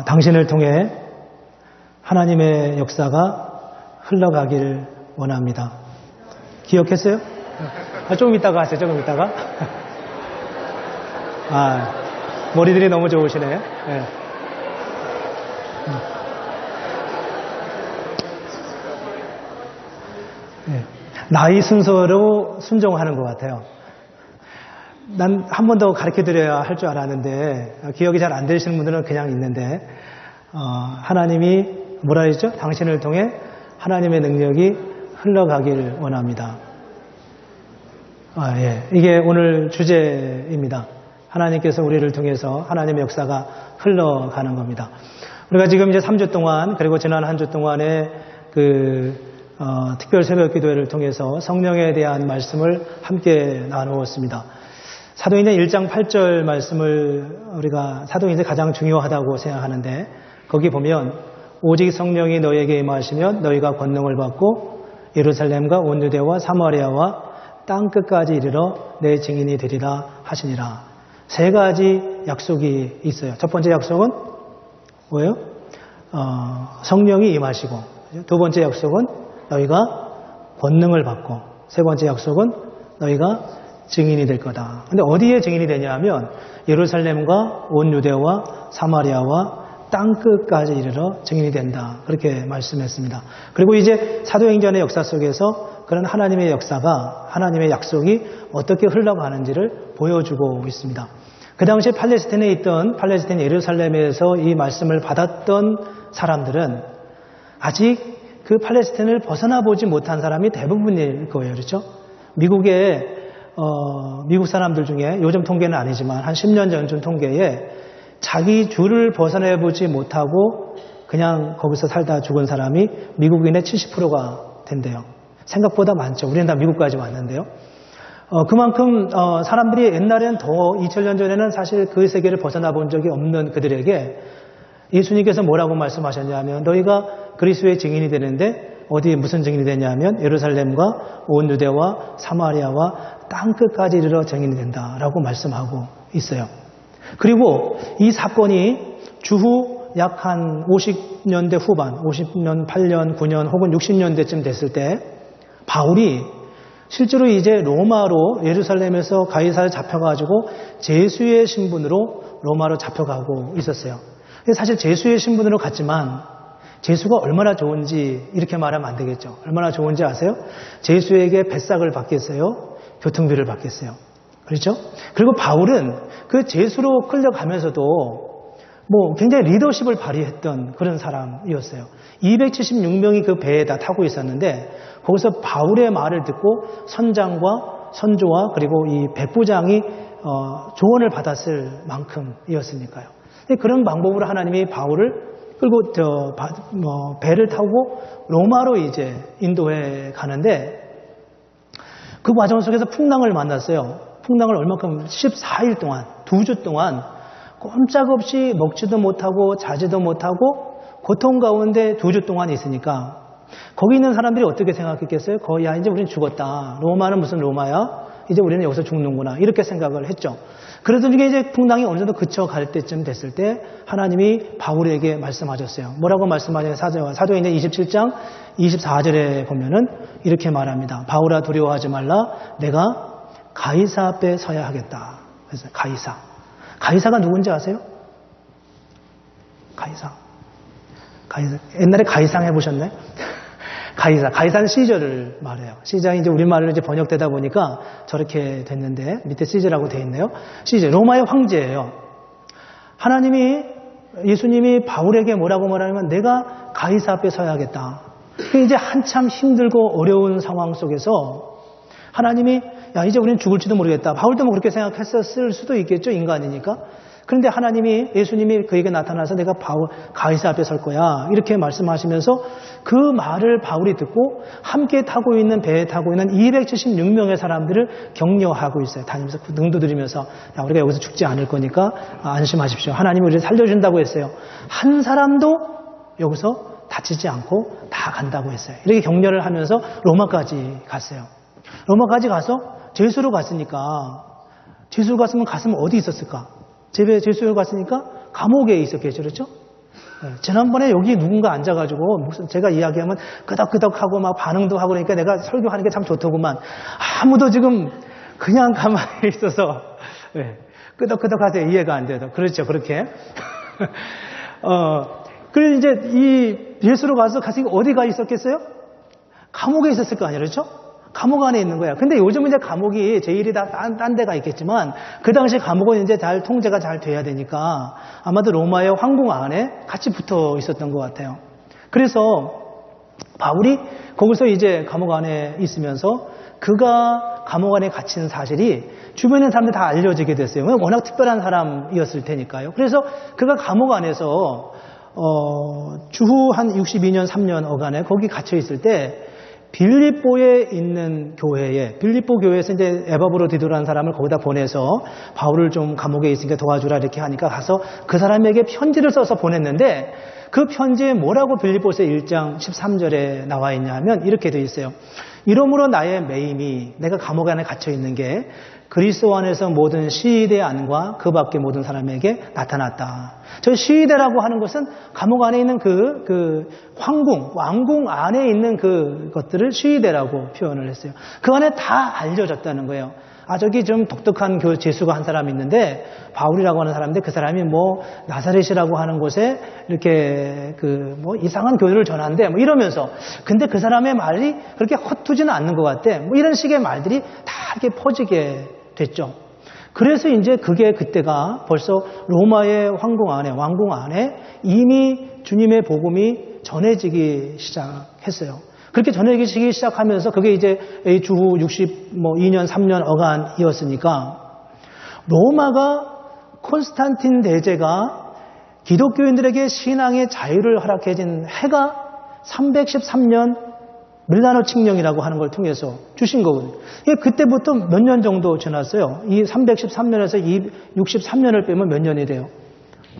당신을 통해 하나님의 역사가 흘러가길 원합니다. 기억했어요? 조금 이따가 하세요. 조금 이따가. 머리들이 너무 좋으시네요. 네. 네. 나이 순서로 순종하는 것 같아요. 난 한 번 더 가르쳐드려야 할 줄 알았는데 기억이 잘 안 되시는 분들은 그냥 있는데 하나님이 뭐라 했죠? 당신을 통해 하나님의 능력이 흘러가길 원합니다. 예. 이게 오늘 주제입니다. 하나님께서 우리를 통해서 하나님의 역사가 흘러가는 겁니다. 우리가 지금 이제 3주 동안 그리고 지난 한 주 동안에 특별 새벽 기도회를 통해서 성령에 대한 말씀을 함께 나누었습니다. 사도행전 1장 8절 말씀을 우리가 사도행전이 가장 중요하다고 생각하는데 거기 보면 오직 성령이 너희에게 임하시면 너희가 권능을 받고 예루살렘과 온 유대와 사마리아와 땅끝까지 이르러 내 증인이 되리라 하시니라. 세 가지 약속이 있어요. 첫 번째 약속은 뭐예요? 성령이 임하시고, 두 번째 약속은 너희가 권능을 받고, 세 번째 약속은 너희가 증인이 될 거다. 근데 어디에 증인이 되냐 하면 예루살렘과 온 유대와 사마리아와 땅끝까지 이르러 증인이 된다. 그렇게 말씀했습니다. 그리고 이제 사도행전의 역사 속에서 그런 하나님의 역사가, 하나님의 약속이 어떻게 흘러가는지를 보여주고 있습니다. 그 당시 팔레스틴에 있던, 팔레스틴 예루살렘에서 이 말씀을 받았던 사람들은 아직 그 팔레스틴을 벗어나 보지 못한 사람이 대부분일 거예요. 그렇죠? 미국 사람들 중에 요즘 통계는 아니지만 한 10년 전쯤 통계에 자기 주를 벗어나보지 못하고 그냥 거기서 살다 죽은 사람이 미국인의 70%가 된대요. 생각보다 많죠. 우리는 다 미국까지 왔는데요. 그만큼 사람들이 옛날에는 더 2000년 전에는 사실 그 세계를 벗어나 본 적이 없는 그들에게 예수님께서 뭐라고 말씀하셨냐면 너희가 그리스도의 증인이 되는데 어디에 무슨 증인이 되냐면 예루살렘과 온 유대와 사마리아와 땅끝까지 이르러 증인이 된다라고 말씀하고 있어요. 그리고 이 사건이 주후 약 한 50년대 후반, 50년, 8년, 9년 혹은 60년대쯤 됐을 때 바울이 실제로 이제 로마로 예루살렘에서 가이사를 잡혀가지고 제수의 신분으로 로마로 잡혀가고 있었어요. 사실 제수의 신분으로 갔지만 제수가 얼마나 좋은지 이렇게 말하면 안 되겠죠. 얼마나 좋은지 아세요? 제수에게 뱃삭을 받겠어요? 교통비를 받겠어요? 그렇죠? 그리고 바울은 그 제수로 끌려가면서도 굉장히 리더십을 발휘했던 그런 사람이었어요. 276명이 그 배에다 타고 있었는데 거기서 바울의 말을 듣고 선장과 선조와 그리고 이 백부장이 조언을 받았을 만큼이었으니까요. 그런 방법으로 하나님이 바울을 끌고 배를 타고 로마로 이제 인도해 가는데 그 과정 속에서 풍랑을 만났어요. 풍랑을 얼마큼 14일 동안 2주 동안 꼼짝없이 먹지도 못하고 자지도 못하고 고통 가운데 2주 동안 있으니까 거기 있는 사람들이 어떻게 생각했겠어요? 야 이제 우리는 죽었다. 로마는 무슨 로마야? 이제 우리는 여기서 죽는구나. 이렇게 생각을 했죠. 그러던 중에 이제 풍랑이 어느 정도 그쳐갈 때쯤 됐을 때 하나님이 바울에게 말씀하셨어요. 뭐라고 말씀하냐면 사도행전 27장 24절에 보면은 이렇게 말합니다. 바울아 두려워하지 말라. 내가 가이사 앞에 서야 하겠다. 그래서 가이사가 누군지 아세요? 가이사. 옛날에 가이상 해보셨나요? 가이사는 시저를 말해요. 시저가 이제 우리말로 이제 번역되다 보니까 저렇게 됐는데 밑에 시저라고 되어 있네요. 시저, 로마의 황제예요. 예수님이 바울에게 뭐라고 말하냐면 내가 가이사 앞에 서야겠다. 이제 한참 힘들고 어려운 상황 속에서 하나님이 이제 우리는 죽을지도 모르겠다. 바울도 그렇게 생각했었을 수도 있겠죠. 인간이니까. 그런데 예수님이 그에게 나타나서 내가 가이사 앞에 설 거야. 이렇게 말씀하시면서 그 말을 바울이 듣고 함께 타고 있는 배에 타고 있는 276명의 사람들을 격려하고 있어요. 다니면서 능도 들이면서 우리가 여기서 죽지 않을 거니까 안심하십시오. 하나님이 우리를 살려준다고 했어요. 한 사람도 여기서 다치지 않고 다 간다고 했어요. 이렇게 격려를 하면서 로마까지 갔어요. 로마까지 가서 제수로 갔으니까 제수로 갔으면 어디 있었을까? 제수로 갔으니까 감옥에 있었겠죠. 그렇죠? 지난번에 여기 누군가 앉아가지고 무슨 제가 이야기하면 끄덕끄덕하고 막 반응도 하고 그러니까 내가 설교하는 게 참 좋더구만. 아무도 지금 그냥 가만히 있어서 끄덕끄덕하세요. 이해가 안 돼도. 그렇죠. 그렇게. 그래서 이제 이 예수로 가서 어디가 있었겠어요? 감옥에 있었을 거 아니에요. 그렇죠? 감옥 안에 있는 거야. 근데 요즘은 이제 감옥이 제일이 다 딴 데가 있겠지만 그 당시 감옥은 이제 잘 통제가 잘 돼야 되니까 아마도 로마의 황궁 안에 같이 붙어 있었던 것 같아요. 그래서 바울이 거기서 이제 감옥 안에 있으면서 그가 감옥 안에 갇힌 사실이 주변의 사람들 다 알려지게 됐어요. 워낙 특별한 사람이었을 테니까요. 그래서 그가 감옥 안에서 주후 한 62년 3년 어간에 거기 갇혀 있을 때 빌립보에 있는 교회에 빌립보 교회에서 이제 에바브로 디도라는 사람을 거기다 보내서 바울을 좀 감옥에 있으니까 도와주라 이렇게 하니까 가서 그 사람에게 편지를 써서 보냈는데 그 편지에 뭐라고 빌립보서 1장 13절에 나와 있냐면 이렇게 되어 있어요. 이러므로 나의 매임이 내가 감옥 안에 갇혀 있는 게 그리스도 안에서 모든 시위대 안과 그 밖의 모든 사람에게 나타났다. 저 시위대라고 하는 것은 감옥 안에 있는 그 왕궁 안에 있는 그것들을 시위대라고 표현을 했어요. 그 안에 다 알려졌다는 거예요. 저기 좀 독특한 재수가 한 사람이 있는데 바울이라고 하는 사람인데 그 사람이 뭐 나사렛이라고 하는 곳에 이렇게 뭐 이상한 교리를 전한대 뭐 이러면서 근데 그 사람의 말이 그렇게 헛되지는 않는 것 같대. 뭐 이런 식의 말들이 다 이렇게 퍼지게 됐죠. 그래서 이제 그때가 벌써 로마의 왕궁 안에 이미 주님의 복음이 전해지기 시작했어요. 그렇게 전해지기 시작하면서 그게 이제 주후 62년 3년 어간이었으니까 로마가 콘스탄틴 대제가 기독교인들에게 신앙의 자유를 허락해준 해가 313년 밀라노 칙령이라고 하는 걸 통해서 주신 거거든요. 그때부터 몇 년 정도 지났어요. 이 313년에서 63년을 빼면 몇 년이 돼요?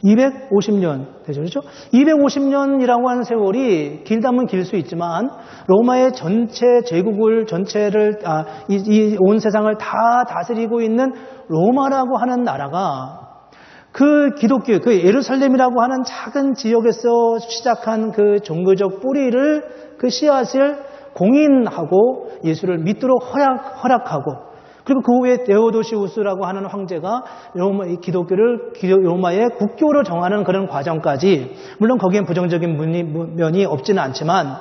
250년 되죠. 그렇죠? 250년이라고 하는 세월이 길다면 길 수 있지만 로마의 전체 제국을 전체를 이 온 세상을 다 다스리고 있는 로마라고 하는 나라가 그 기독교, 그 예루살렘이라고 하는 작은 지역에서 시작한 그 종교적 뿌리를 그 씨앗을 공인하고 예수를 믿도록 허락하고 그리고 그 후에 데오도시우스라고 하는 황제가 기독교를 로마의 국교로 정하는 그런 과정까지 물론 거기엔 부정적인 면이 없지는 않지만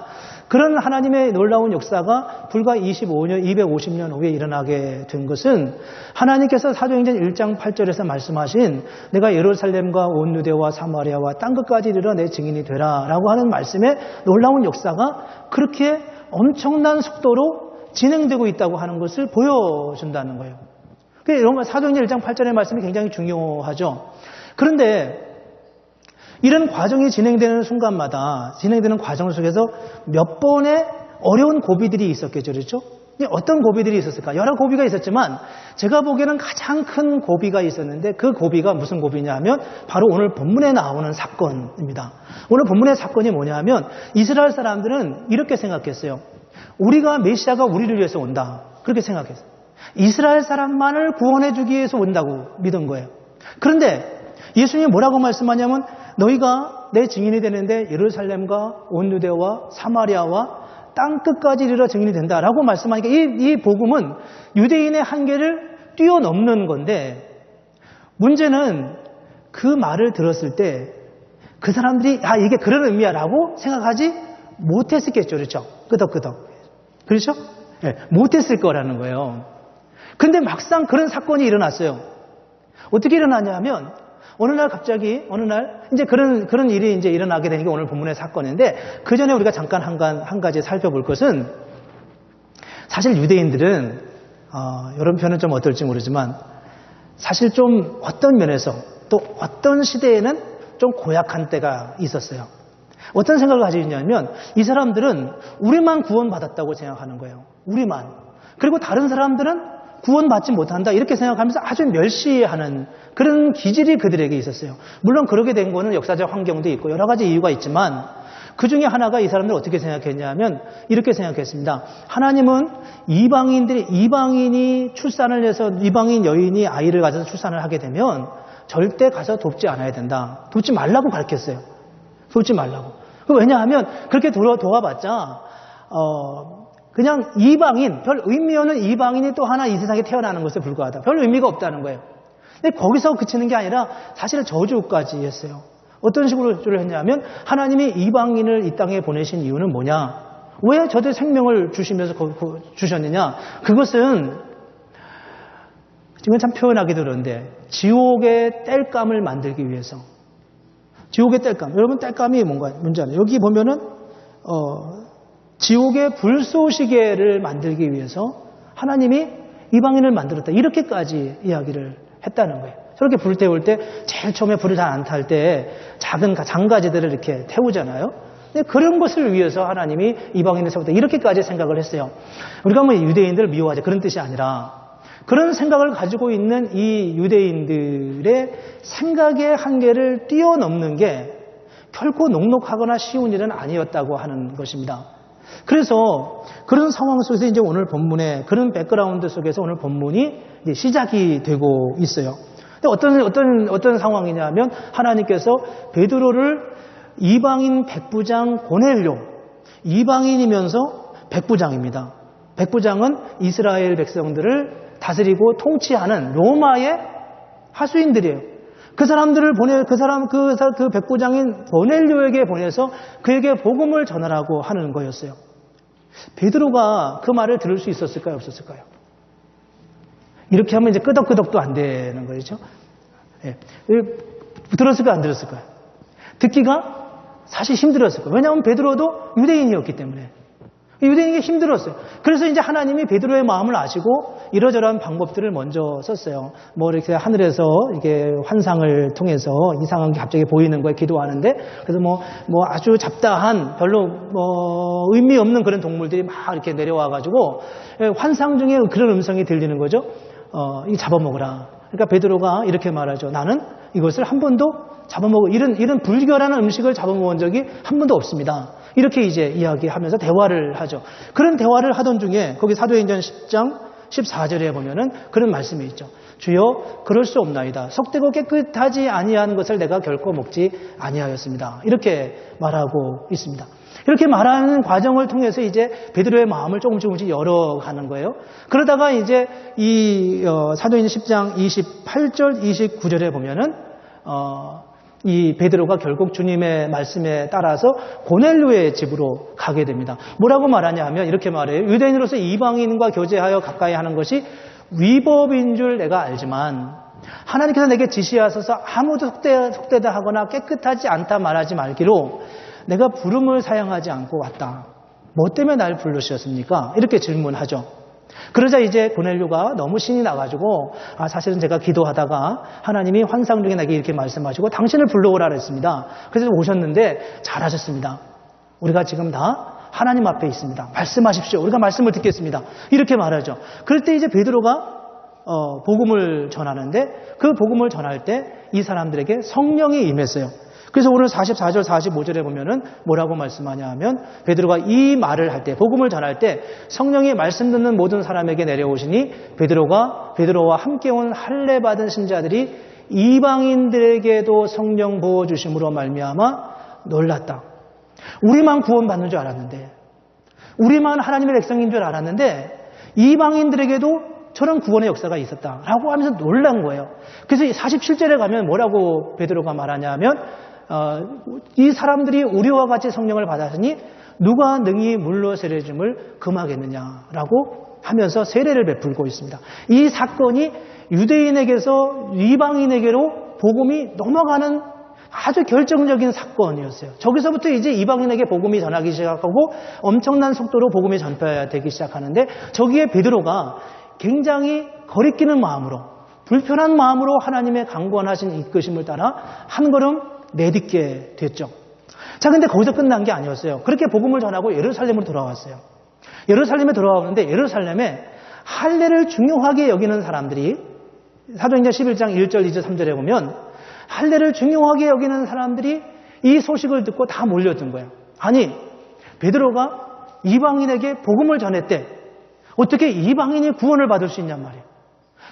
그런 하나님의 놀라운 역사가 불과 250년 후에 일어나게 된 것은 하나님께서 사도행전 1장 8절에서 말씀하신 내가 예루살렘과 온 유대와 사마리아와 땅끝까지 이르러 내 증인이 되라 라고 하는 말씀의 놀라운 역사가 그렇게 엄청난 속도로 진행되고 있다고 하는 것을 보여준다는 거예요. 로마 사도행전 1장 8절의 말씀이 굉장히 중요하죠. 그런데 이런 과정이 진행되는 순간마다 진행되는 과정 속에서 몇 번의 어려운 고비들이 있었겠죠. 그렇죠? 어떤 고비들이 있었을까? 여러 고비가 있었지만 제가 보기에는 가장 큰 고비가 있었는데 그 고비가 무슨 고비냐 하면 바로 오늘 본문에 나오는 사건입니다. 오늘 본문의 사건이 뭐냐 하면 이스라엘 사람들은 이렇게 생각했어요. 우리가 메시아가 우리를 위해서 온다. 그렇게 생각했어요. 이스라엘 사람만을 구원해 주기 위해서 온다고 믿은 거예요. 그런데 예수님이 뭐라고 말씀하냐면 너희가 내 증인이 되는데 예루살렘과 온 유대와 사마리아와 땅끝까지 이르러 증인이 된다라고 말씀하니까 이 복음은 유대인의 한계를 뛰어넘는 건데 문제는 그 말을 들었을 때 그 사람들이 이게 그런 의미야 라고 생각하지 못했겠죠. 그렇죠? 끄덕끄덕. 그렇죠? 네, 못했을 거라는 거예요. 근데 막상 그런 사건이 일어났어요. 어떻게 일어나냐면 어느 날 이제 그런 일이 이제 일어나게 되는 게 오늘 본문의 사건인데 그 전에 우리가 잠깐 한 가지 살펴볼 것은 사실 유대인들은 이런 표현은 좀 어떨지 모르지만 사실 좀 어떤 면에서 또 어떤 시대에는 좀 고약한 때가 있었어요. 어떤 생각을 가지고 있냐면 이 사람들은 우리만 구원받았다고 생각하는 거예요. 우리만. 그리고 다른 사람들은 구원받지 못한다 이렇게 생각하면서 아주 멸시하는 그런 기질이 그들에게 있었어요. 물론 그렇게 된 거는 역사적 환경도 있고 여러 가지 이유가 있지만 그 중에 하나가 이 사람들 어떻게 생각했냐면 이렇게 생각했습니다. 하나님은 이방인이 출산을 해서 이방인 여인이 아이를 가져서 출산을 하게 되면 절대 가서 돕지 않아야 된다. 돕지 말라고 가르쳤어요. 돕지 말라고. 왜냐하면 그렇게 도와봤자 그냥 이방인, 별 의미 없는 이방인이 또 하나 이 세상에 태어나는 것에 불과하다. 별 의미가 없다는 거예요. 근데 거기서 그치는 게 아니라 사실은 저주까지 했어요. 어떤 식으로 저주를 했냐면 하나님이 이방인을 이 땅에 보내신 이유는 뭐냐? 왜 저들 생명을 주시면서 주셨느냐? 그것은 지금 참 표현하기도 그런데 지옥의 땔감을 만들기 위해서. 지옥의 땔감. 여러분 땔감이 뭔지 아세요? 여기 보면은 지옥의 불쏘시개를 만들기 위해서 하나님이 이방인을 만들었다. 이렇게까지 이야기를 했다는 거예요. 저렇게 불 태울 때 제일 처음에 불을 잘 안 탈 때 작은 장가지들을 이렇게 태우잖아요. 근데 그런 것을 위해서 하나님이 이방인을 세웠다. 이렇게까지 생각을 했어요. 우리가 뭐 유대인들을 미워하자 그런 뜻이 아니라 그런 생각을 가지고 있는 이 유대인들의 생각의 한계를 뛰어넘는 게 결코 녹록하거나 쉬운 일은 아니었다고 하는 것입니다. 그래서 그런 상황 속에서 이제 오늘 본문에 그런 백그라운드 속에서 오늘 본문이 이제 시작이 되고 있어요. 근데 어떤 상황이냐면 하나님께서 베드로를 이방인 백부장 고넬료, 이방인이면서 백부장입니다. 백부장은 이스라엘 백성들을 다스리고 통치하는 로마의 하수인들이에요. 그 사람들을 그 백부장인 고넬료에게 보내서 그에게 복음을 전하라고 하는 거였어요. 베드로가 그 말을 들을 수 있었을까요? 없었을까요? 이렇게 하면 이제 끄덕끄덕도 안 되는 거죠. 예. 들었을까요? 안 들었을까요? 듣기가 사실 힘들었을 거예요. 왜냐하면 베드로도 유대인이었기 때문에. 유대인에게 힘들었어요. 그래서 이제 하나님이 베드로의 마음을 아시고 이러저러한 방법들을 먼저 썼어요. 뭐 이렇게 하늘에서 이게 환상을 통해서 이상한 게 갑자기 보이는 거에 기도하는데 그래서 뭐 아주 잡다한 별로 의미 없는 그런 동물들이 막 이렇게 내려와가지고 환상 중에 그런 음성이 들리는 거죠. 이거 잡아먹으라. 그러니까 베드로가 이렇게 말하죠. 나는 이것을 한 번도 이런 불결한 음식을 잡아먹은 적이 한 번도 없습니다. 이렇게 이제 이야기하면서 대화를 하죠. 그런 대화를 하던 중에 거기 사도행전 10장 14절에 보면은 그런 말씀이 있죠. 주여 그럴 수 없나이다. 속되고 깨끗하지 아니한 것을 내가 결코 먹지 아니하였습니다. 이렇게 말하고 있습니다. 이렇게 말하는 과정을 통해서 이제 베드로의 마음을 조금씩 열어가는 거예요. 그러다가 이제 이 사도행전 10장 28절 29절에 보면은 이 베드로가 결국 주님의 말씀에 따라서 고넬료의 집으로 가게 됩니다. 뭐라고 말하냐 하면 이렇게 말해요. 유대인으로서 이방인과 교제하여 가까이 하는 것이 위법인 줄 내가 알지만 하나님께서 내게 지시하셔서 아무도 속되다 하거나 깨끗하지 않다 말하지 말기로 내가 부름을 사용하지 않고 왔다. 뭐 때문에 날 부르셨습니까? 이렇게 질문하죠. 그러자 이제 고넬료가 너무 신이 나가지고 사실은 제가 기도하다가 하나님이 환상 중에 나에게 이렇게 말씀하시고 당신을 불러오라 그랬습니다. 그래서 오셨는데 잘하셨습니다. 우리가 지금 다 하나님 앞에 있습니다. 말씀하십시오. 우리가 말씀을 듣겠습니다. 이렇게 말하죠. 그럴 때 이제 베드로가 복음을 전하는데 그 복음을 전할 때 이 사람들에게 성령이 임했어요. 그래서 오늘 44절 45절에 보면은 뭐라고 말씀하냐 하면 베드로가 이 말을 할 때 복음을 전할 때 성령이 말씀 듣는 모든 사람에게 내려오시니 베드로와 함께 온 할례 받은 신자들이 이방인들에게도 성령 부어 주심으로 말미암아 놀랐다. 우리만 구원받는 줄 알았는데 우리만 하나님의 백성인 줄 알았는데 이방인들에게도 저런 구원의 역사가 있었다라고 하면서 놀란 거예요. 그래서 47절에 가면 뭐라고 베드로가 말하냐 하면 이 사람들이 우리와 같이 성령을 받았으니 누가 능히 물로 세례줌을 금하겠느냐라고 하면서 세례를 베풀고 있습니다. 이 사건이 유대인에게서 이방인에게로 복음이 넘어가는 아주 결정적인 사건이었어요. 저기서부터 이제 이방인에게 복음이 전하기 시작하고 엄청난 속도로 복음이 전파되기 시작하는데 저기에 베드로가 굉장히 거리끼는 마음으로 불편한 마음으로 하나님의 강권하신 이끄심을 따라 한 걸음 내딛게 됐죠. 자, 근데 거기서 끝난 게 아니었어요. 그렇게 복음을 전하고 예루살렘으로 돌아왔어요. 예루살렘에 돌아오는데 예루살렘에 할례를 중요하게 여기는 사람들이 사도행전 11장 1절, 2절, 3절에 보면 할례를 중요하게 여기는 사람들이 이 소식을 듣고 다 몰려든 거예요. 아니, 베드로가 이방인에게 복음을 전했대. 어떻게 이방인이 구원을 받을 수 있냔 말이에요.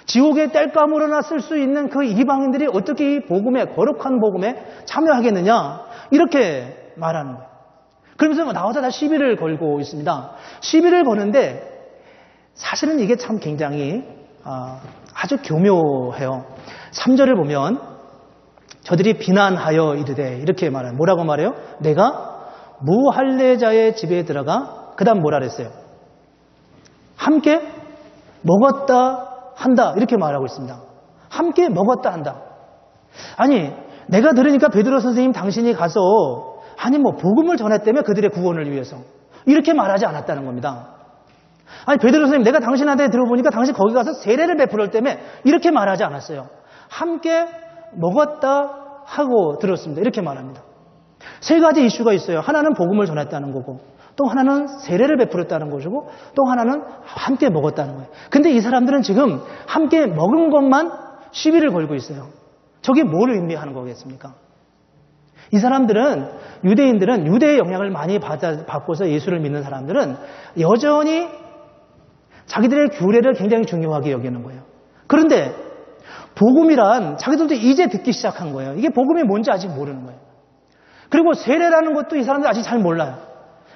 지옥의 땔감으로나 쓸 수 있는 그 이방인들이 어떻게 이 복음에, 거룩한 복음에 참여하겠느냐, 이렇게 말하는 거예요. 그러면서 나와서 다 시비를 걸고 있습니다. 시비를 거는데 사실은 이게 참 굉장히 아주 교묘해요. 3절을 보면 저들이 비난하여 이르되, 이렇게 말해요. 뭐라고 말해요? 내가 무할례자의 집에 들어가, 그 다음 뭐라 그랬어요? 함께 먹었다 한다, 이렇게 말하고 있습니다. 함께 먹었다 한다. 아니, 내가 들으니까 베드로 선생님 당신이 가서 아니 뭐 복음을 전했다며 그들의 구원을 위해서, 이렇게 말하지 않았다는 겁니다. 아니 베드로 선생님, 내가 당신한테 들어보니까 당신 거기 가서 세례를 베풀었다며, 이렇게 말하지 않았어요. 함께 먹었다 하고 들었습니다. 이렇게 말합니다. 세 가지 이슈가 있어요. 하나는 복음을 전했다는 거고, 또 하나는 세례를 베풀었다는 것이고, 또 하나는 함께 먹었다는 거예요. 근데 이 사람들은 지금 함께 먹은 것만 시비를 걸고 있어요. 저게 뭘 의미하는 거겠습니까? 이 사람들은, 유대인들은, 유대의 영향을 많이 받고서 예수를 믿는 사람들은 여전히 자기들의 규례를 굉장히 중요하게 여기는 거예요. 그런데 복음이란 자기들도 이제 듣기 시작한 거예요. 이게 복음이 뭔지 아직 모르는 거예요. 그리고 세례라는 것도 이 사람들 아직 잘 몰라요.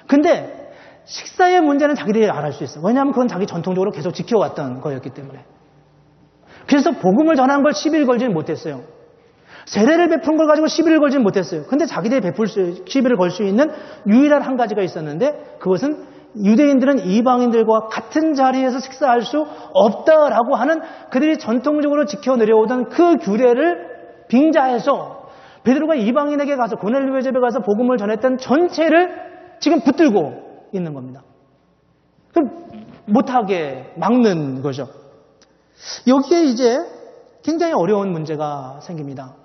근데 식사의 문제는 자기들이 알아할 수 있어요. 왜냐하면 그건 자기 전통적으로 계속 지켜왔던 거였기 때문에. 그래서 복음을 전하는 걸 시비를 걸지는 못했어요. 세례를 베푼 걸 가지고 시비를 걸지는 못했어요. 근데 자기들이 시비를 걸 수 있는 유일한 한 가지가 있었는데, 그것은 유대인들은 이방인들과 같은 자리에서 식사할 수 없다라고 하는 그들이 전통적으로 지켜 내려오던 그 규례를 빙자해서 베드로가 이방인에게 가서, 고넬료의 집에 가서 복음을 전했던 전체를 지금 붙들고 있는 겁니다. 그럼 못하게 막는 거죠. 여기에 이제 굉장히 어려운 문제가 생깁니다.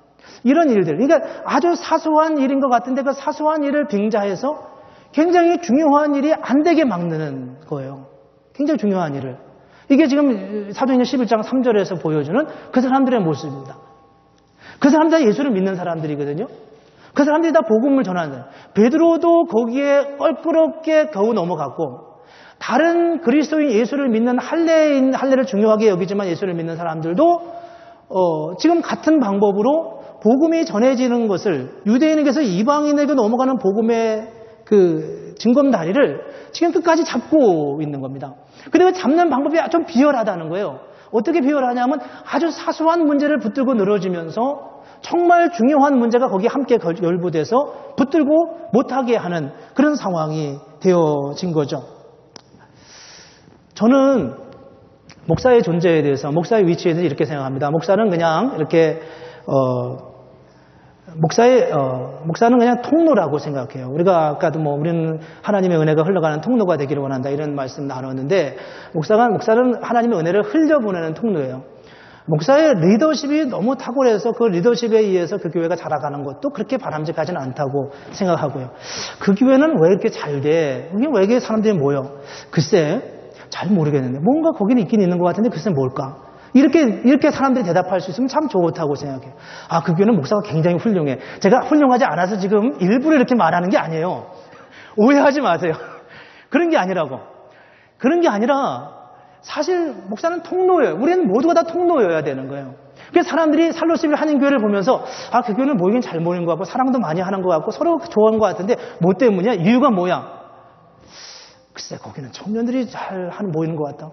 이런 일들, 그러니까 아주 사소한 일인 것 같은데 그 사소한 일을 빙자해서 굉장히 중요한 일이 안 되게 막는 거예요. 굉장히 중요한 일을. 이게 지금 사도행전 11장 3절에서 보여주는 그 사람들의 모습입니다. 그 사람들이 예수를 믿는 사람들이거든요. 그 사람들이 다 복음을 전하는 사람. 베드로도 거기에 껄끄럽게 겨우 넘어갔고, 다른 그리스도인 예수를 믿는 할례를 중요하게 여기지만 예수를 믿는 사람들도 지금 같은 방법으로 복음이 전해지는 것을, 유대인에게서 이방인에게 넘어가는 복음의 그 징검다리를 지금 끝까지 잡고 있는 겁니다. 그리고 잡는 방법이 좀 비열하다는 거예요. 어떻게 비열하냐면 아주 사소한 문제를 붙들고 늘어지면서 정말 중요한 문제가 거기에 함께 열부돼서 붙들고 못하게 하는 그런 상황이 되어진 거죠. 저는 목사의 존재에 대해서, 목사의 위치에 대해서 이렇게 생각합니다. 목사는 그냥 이렇게 목사는 그냥 통로라고 생각해요. 우리가 아까도 우리는 하나님의 은혜가 흘러가는 통로가 되기를 원한다, 이런 말씀 나눴는데, 목사는 하나님의 은혜를 흘려보내는 통로예요. 목사의 리더십이 너무 탁월해서 그 리더십에 의해서 그 교회가 자라가는 것도 그렇게 바람직하지는 않다고 생각하고요. 그 교회는 왜 이렇게 잘 돼? 왜 이렇게 사람들이 모여? 글쎄, 잘 모르겠는데 뭔가 거기는 있긴 있는 것 같은데 글쎄 뭘까? 이렇게 사람들이 대답할 수 있으면 참 좋다고 생각해요. 아, 그 교회는 목사가 굉장히 훌륭해. 제가 훌륭하지 않아서 지금 일부러 이렇게 말하는 게 아니에요. 오해하지 마세요. 그런 게 아니라고. 그런 게 아니라 사실 목사는 통로예요. 우리는 모두가 다 통로여야 되는 거예요. 그래서 사람들이 살로시빌 한인교회를 보면서 아, 그 교회는 모이긴 잘 모이는 것 같고 사랑도 많이 하는 것 같고 서로 좋아하는 것 같은데 뭐 때문이야? 이유가 뭐야? 글쎄, 거기는 청년들이 잘 모이는 것 같다.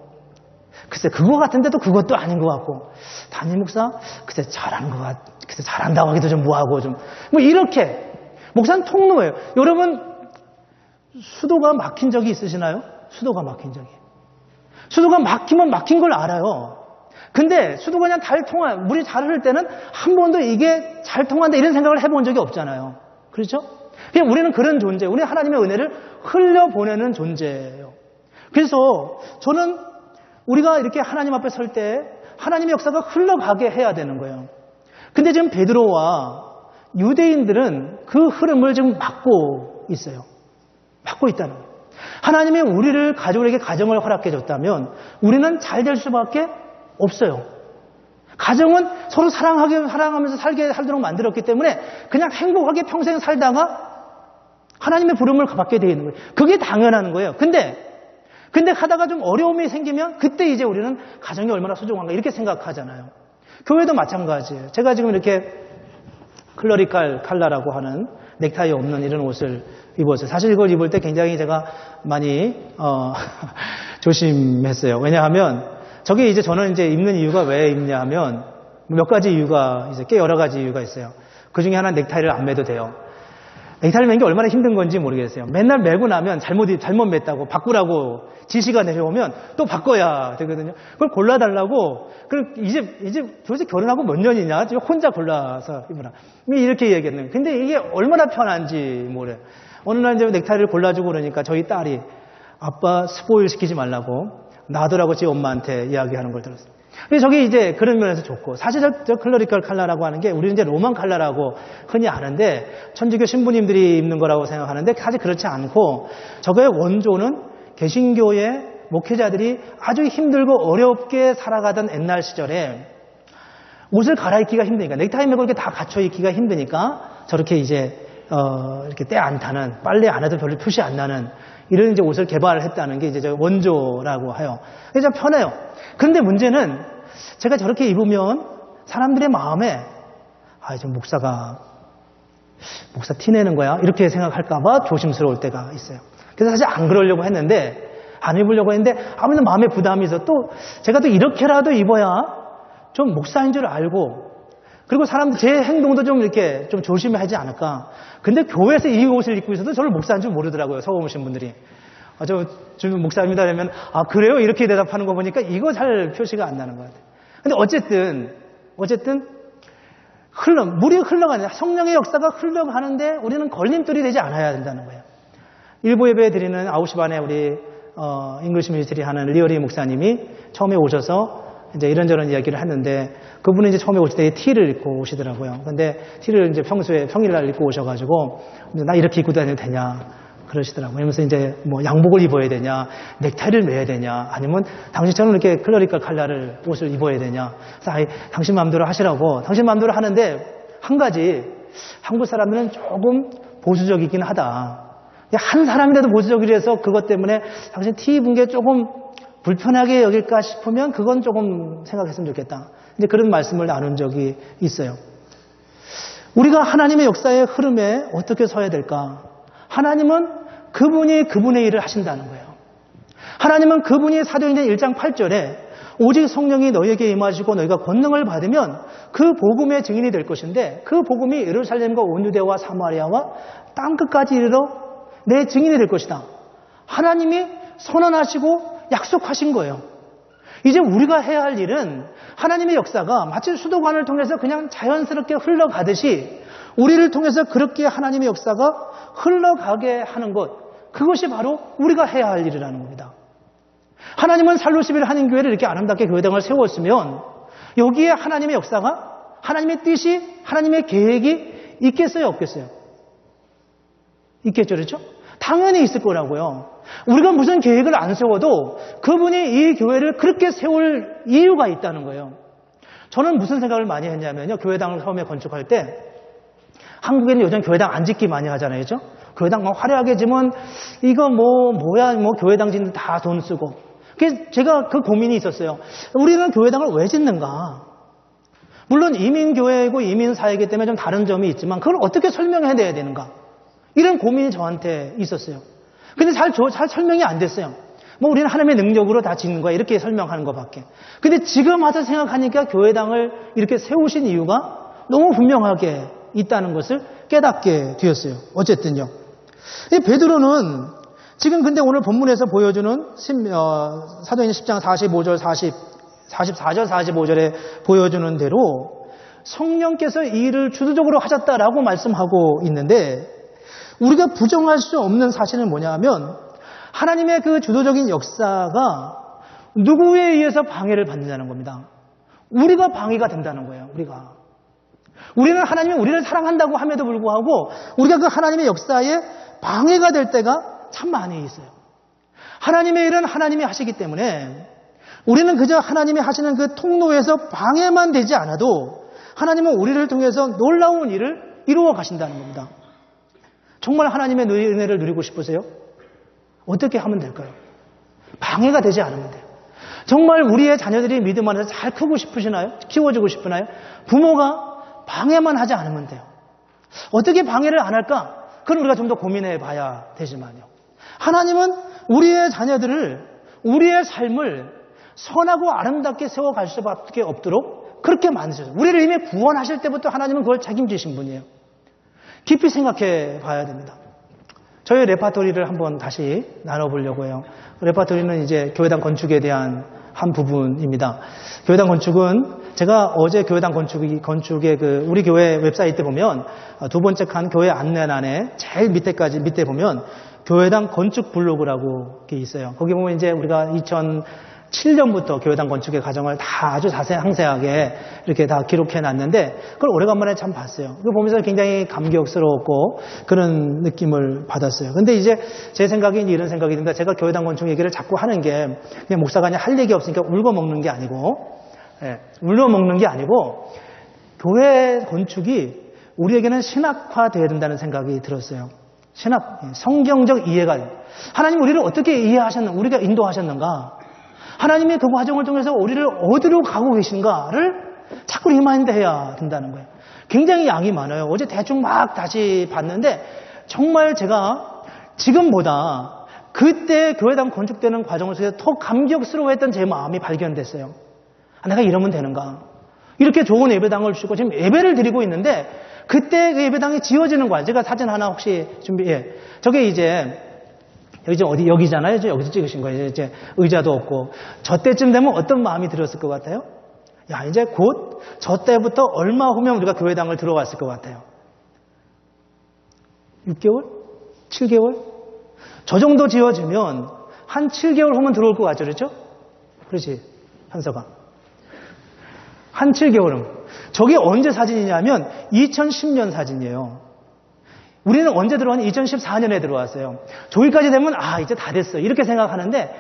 글쎄, 그거 같은데도 그것도 아닌 것 같고, 담임 목사, 글쎄, 잘하는 것 같, 글쎄, 잘한다고 하기도 좀 뭐하고 좀, 이렇게. 목사는 통로예요. 여러분, 수도가 막힌 적이 있으시나요? 수도가 막힌 적이. 수도가 막히면 막힌 걸 알아요. 근데 수도가 그냥 물이 잘 흐를 때는 한 번도 이게 잘 통한다 이런 생각을 해본 적이 없잖아요. 그렇죠? 그냥 우리는 그런 존재, 우리는 하나님의 은혜를 흘려보내는 존재예요. 그래서 저는 우리가 이렇게 하나님 앞에 설 때 하나님의 역사가 흘러가게 해야 되는 거예요. 근데 지금 베드로와 유대인들은 그 흐름을 지금 막고 있어요. 막고 있다는 거예요. 하나님이 우리를 가족에게 가정을 허락해 줬다면 우리는 잘 될 수밖에 없어요. 가정은 서로 사랑하면서 살도록 만들었기 때문에 그냥 행복하게 평생 살다가 하나님의 부름을 받게 되어 있는 거예요. 그게 당연한 거예요. 근데 근데 하다가 좀 어려움이 생기면 그때 이제 우리는 가정이 얼마나 소중한가 이렇게 생각하잖아요. 교회도 마찬가지예요. 제가 지금 이렇게 클러리칼 칼라라고 하는 넥타이 없는 이런 옷을 입었어요. 사실 이걸 입을 때 굉장히 제가 많이 조심했어요. 왜냐하면 저게 이제 저는 이제 입는 이유가 왜 입냐 하면 몇 가지 이유가 이제 꽤 여러 가지 이유가 있어요. 그 중에 하나는 넥타이를 안 매도 돼요. 넥타이를 매는 게 얼마나 힘든 건지 모르겠어요. 맨날 매고 나면 잘못 맸다고 바꾸라고 지시가 내려오면 또 바꿔야 되거든요. 그걸 골라달라고. 그럼 이제 도대체 결혼하고 몇 년이냐? 혼자 골라서 입으라. 이렇게 얘기했는. 근데 이게 얼마나 편한지 모르요. 어느 날 이제 넥타이를 골라주고 그러니까 저희 딸이 아빠 스포일 시키지 말라고 놔두라고 지 엄마한테 이야기하는 걸 들었어요. 근데 저게 이제 그런 면에서 좋고, 사실 저 클러리컬 칼라라고 하는 게 우리는 이제 로만 칼라라고 흔히 아는데 천주교 신부님들이 입는 거라고 생각하는데 사실 그렇지 않고 저거의 원조는 개신교의 목회자들이 아주 힘들고 어렵게 살아가던 옛날 시절에 옷을 갈아입기가 힘드니까 넥타이 매고 이렇게 다 갖춰 입기가 힘드니까 저렇게 이제 이렇게 때 안 타는 빨래 안 해도 별로 표시 안 나는 이런 이제 옷을 개발했다는 게 이제 원조라고 해요. 그래서 편해요. 그런데 문제는 제가 저렇게 입으면 사람들의 마음에 좀 목사 티내는 거야 이렇게 생각할까봐 조심스러울 때가 있어요. 그래서 사실 안 그러려고 했는데 안 입으려고 했는데 아무래도 마음에 부담이 있어. 또 제가 또 이렇게라도 입어야 좀 목사인 줄 알고 그리고 사람들 제 행동도 좀 이렇게 좀 조심하지 않을까. 근데 교회에서 이 옷을 입고 있어도 저를 목사인 줄 모르더라고요. 처음 오신 분들이. 저 지금 목사입니다 그러면 그래요? 이렇게 대답하는 거 보니까 이거 잘 표시가 안 나는 것 같아요. 근데 어쨌든 물이 흘러가는 성령의 역사가 흘러가는데 우리는 걸림돌이 되지 않아야 된다는 거예요. 일부 예배 드리는 9시 반에 우리 잉글리시 미니스트리 하는 리어리 목사님이 처음에 오셔서 이제 이런저런 이야기를 했는데 그분은 이제 처음에 오실 때 티를 입고 오시더라고요. 근데 티를 이제 평일날 입고 오셔가지고 나 이렇게 입고 다녀도 되냐 그러시더라고요. 그러면서 이제 뭐 양복을 입어야 되냐, 넥타이를 매야 되냐, 아니면 당신처럼 이렇게 클러리컬 칼라를 옷을 입어야 되냐. 그래서 당신 마음대로 하시라고. 당신 마음대로 하는데 한 가지 한국 사람들은 조금 보수적이긴 하다. 한 사람이라도 보수적이라서 그것 때문에 당신 티 입은 게 조금 불편하게 여길까 싶으면 그건 조금 생각했으면 좋겠다. 이제 그런 말씀을 나눈 적이 있어요. 우리가 하나님의 역사의 흐름에 어떻게 서야 될까? 하나님은 그분이 그분의 일을 하신다는 거예요. 하나님은 그분이 사도행전 1장 8절에 오직 성령이 너희에게 임하시고 너희가 권능을 받으면 그 복음의 증인이 될 것인데 그 복음이 예루살렘과 온 유대와 사마리아와 땅끝까지 이르러 내 증인이 될 것이다. 하나님이 선언하시고 약속하신 거예요. 이제 우리가 해야 할 일은 하나님의 역사가 마치 수도관을 통해서 그냥 자연스럽게 흘러가듯이 우리를 통해서 그렇게 하나님의 역사가 흘러가게 하는 것, 그것이 바로 우리가 해야 할 일이라는 겁니다. 하나님은 살로시빌 한인교회를 이렇게 아름답게 교회당을 세웠으면 여기에 하나님의 역사가, 하나님의 뜻이, 하나님의 계획이 있겠어요, 없겠어요? 있겠죠, 그렇죠? 당연히 있을 거라고요. 우리가 무슨 계획을 안 세워도 그분이 이 교회를 그렇게 세울 이유가 있다는 거예요. 저는 무슨 생각을 많이 했냐면요. 교회당을 처음에 건축할 때 한국에는 요즘 교회당 안 짓기 많이 하잖아요. 그렇죠? 교회당 막 화려하게 지면 이거 뭐야 교회당 짓는 다 돈 쓰고. 그래서 제가 그 고민이 있었어요. 우리는 교회당을 왜 짓는가? 물론 이민교회이고 이민사회이기 때문에 좀 다른 점이 있지만 그걸 어떻게 설명해내야 되는가? 이런 고민이 저한테 있었어요. 근데 잘 설명이 안 됐어요. 우리는 하나님의 능력으로 다 짓는 거야. 이렇게 설명하는 것밖에. 근데 지금 와서 생각하니까 교회당을 이렇게 세우신 이유가 너무 분명하게 있다는 것을 깨닫게 되었어요. 어쨌든요. 베드로는 지금 근데 오늘 본문에서 보여주는 사도행전 10장 45절, 44절, 45절에 보여주는 대로 성령께서 이 일을 주도적으로 하셨다라고 말씀하고 있는데 우리가 부정할 수 없는 사실은 뭐냐 하면 하나님의 그 주도적인 역사가 누구에 의해서 방해를 받는다는 겁니다. 우리가 방해가 된다는 거예요. 우리는 하나님이 우리를 사랑한다고 함에도 불구하고 우리가 그 하나님의 역사에 방해가 될 때가 참 많이 있어요. 하나님의 일은 하나님이 하시기 때문에 우리는 그저 하나님이 하시는 그 통로에서 방해만 되지 않아도 하나님은 우리를 통해서 놀라운 일을 이루어 가신다는 겁니다. 정말 하나님의 은혜를 누리고 싶으세요? 어떻게 하면 될까요? 방해가 되지 않으면 돼요. 정말 우리의 자녀들이 믿음 안에서 잘 크고 싶으시나요? 키워주고 싶으나요? 부모가 방해만 하지 않으면 돼요. 어떻게 방해를 안 할까? 그럼 우리가 좀 더 고민해 봐야 되지만요. 하나님은 우리의 자녀들을, 우리의 삶을 선하고 아름답게 세워갈 수밖에 없도록 그렇게 만드셨어요. 우리를 이미 구원하실 때부터 하나님은 그걸 책임지신 분이에요. 깊이 생각해 봐야 됩니다. 저희 레파토리를 한번 다시 나눠보려고 해요. 레파토리는 이제 교회당 건축에 대한 한 부분입니다. 교회당 건축은 제가 어제 교회당 건축의 우리 교회 웹사이트 보면 두 번째 칸 교회 안내란에 제일 밑에 보면 교회당 건축 블로그라고 게 있어요. 거기 보면 이제 우리가 2007년부터 교회당 건축의 과정을 다 아주 상세하게 이렇게 다 기록해 놨는데 그걸 오래간만에 참 봤어요. 그거 보면서 굉장히 감격스러웠고 그런 느낌을 받았어요. 근데 이제 제 생각이 이런 생각이 듭니다. 제가 교회당 건축 얘기를 자꾸 하는 게 그냥 목사가 그냥 할 얘기 없으니까 울고 먹는 게 아니고, 교회 건축이 우리에게는 신학화되어야 된다는 생각이 들었어요. 성경적 이해가, 하나님 우리를 어떻게 이해하셨는가, 우리가 인도하셨는가, 하나님의 그 과정을 통해서 우리를 어디로 가고 계신가를 자꾸 리마인드해야 된다는 거예요. 굉장히 양이 많아요. 어제 대충 막 다시 봤는데 정말 제가 지금보다 그때 교회당 건축되는 과정을 통해서 더 감격스러워했던 제 마음이 발견됐어요. 내가 이러면 되는가? 이렇게 좋은 예배당을 주시고 지금 예배를 드리고 있는데 그때 그 예배당이 지어지는 거예요. 제가 사진 하나 혹시 저게 이제 여기잖아요. 여기서 찍으신 거예요. 이제 의자도 없고. 저 때쯤 되면 어떤 마음이 들었을 것 같아요? 야, 이제 곧 저 때부터 얼마 후면 우리가 교회당을 들어갔을 것 같아요. 6개월? 7개월? 저 정도 지어지면 한 7개월 후면 들어올 것 같죠, 그렇죠? 그렇지, 현서가. 한 7개월 후. 저게 언제 사진이냐면 2010년 사진이에요. 우리는 언제 들어왔냐? 2014년에 들어왔어요. 저기까지 되면 이제 다 됐어 이렇게 생각하는데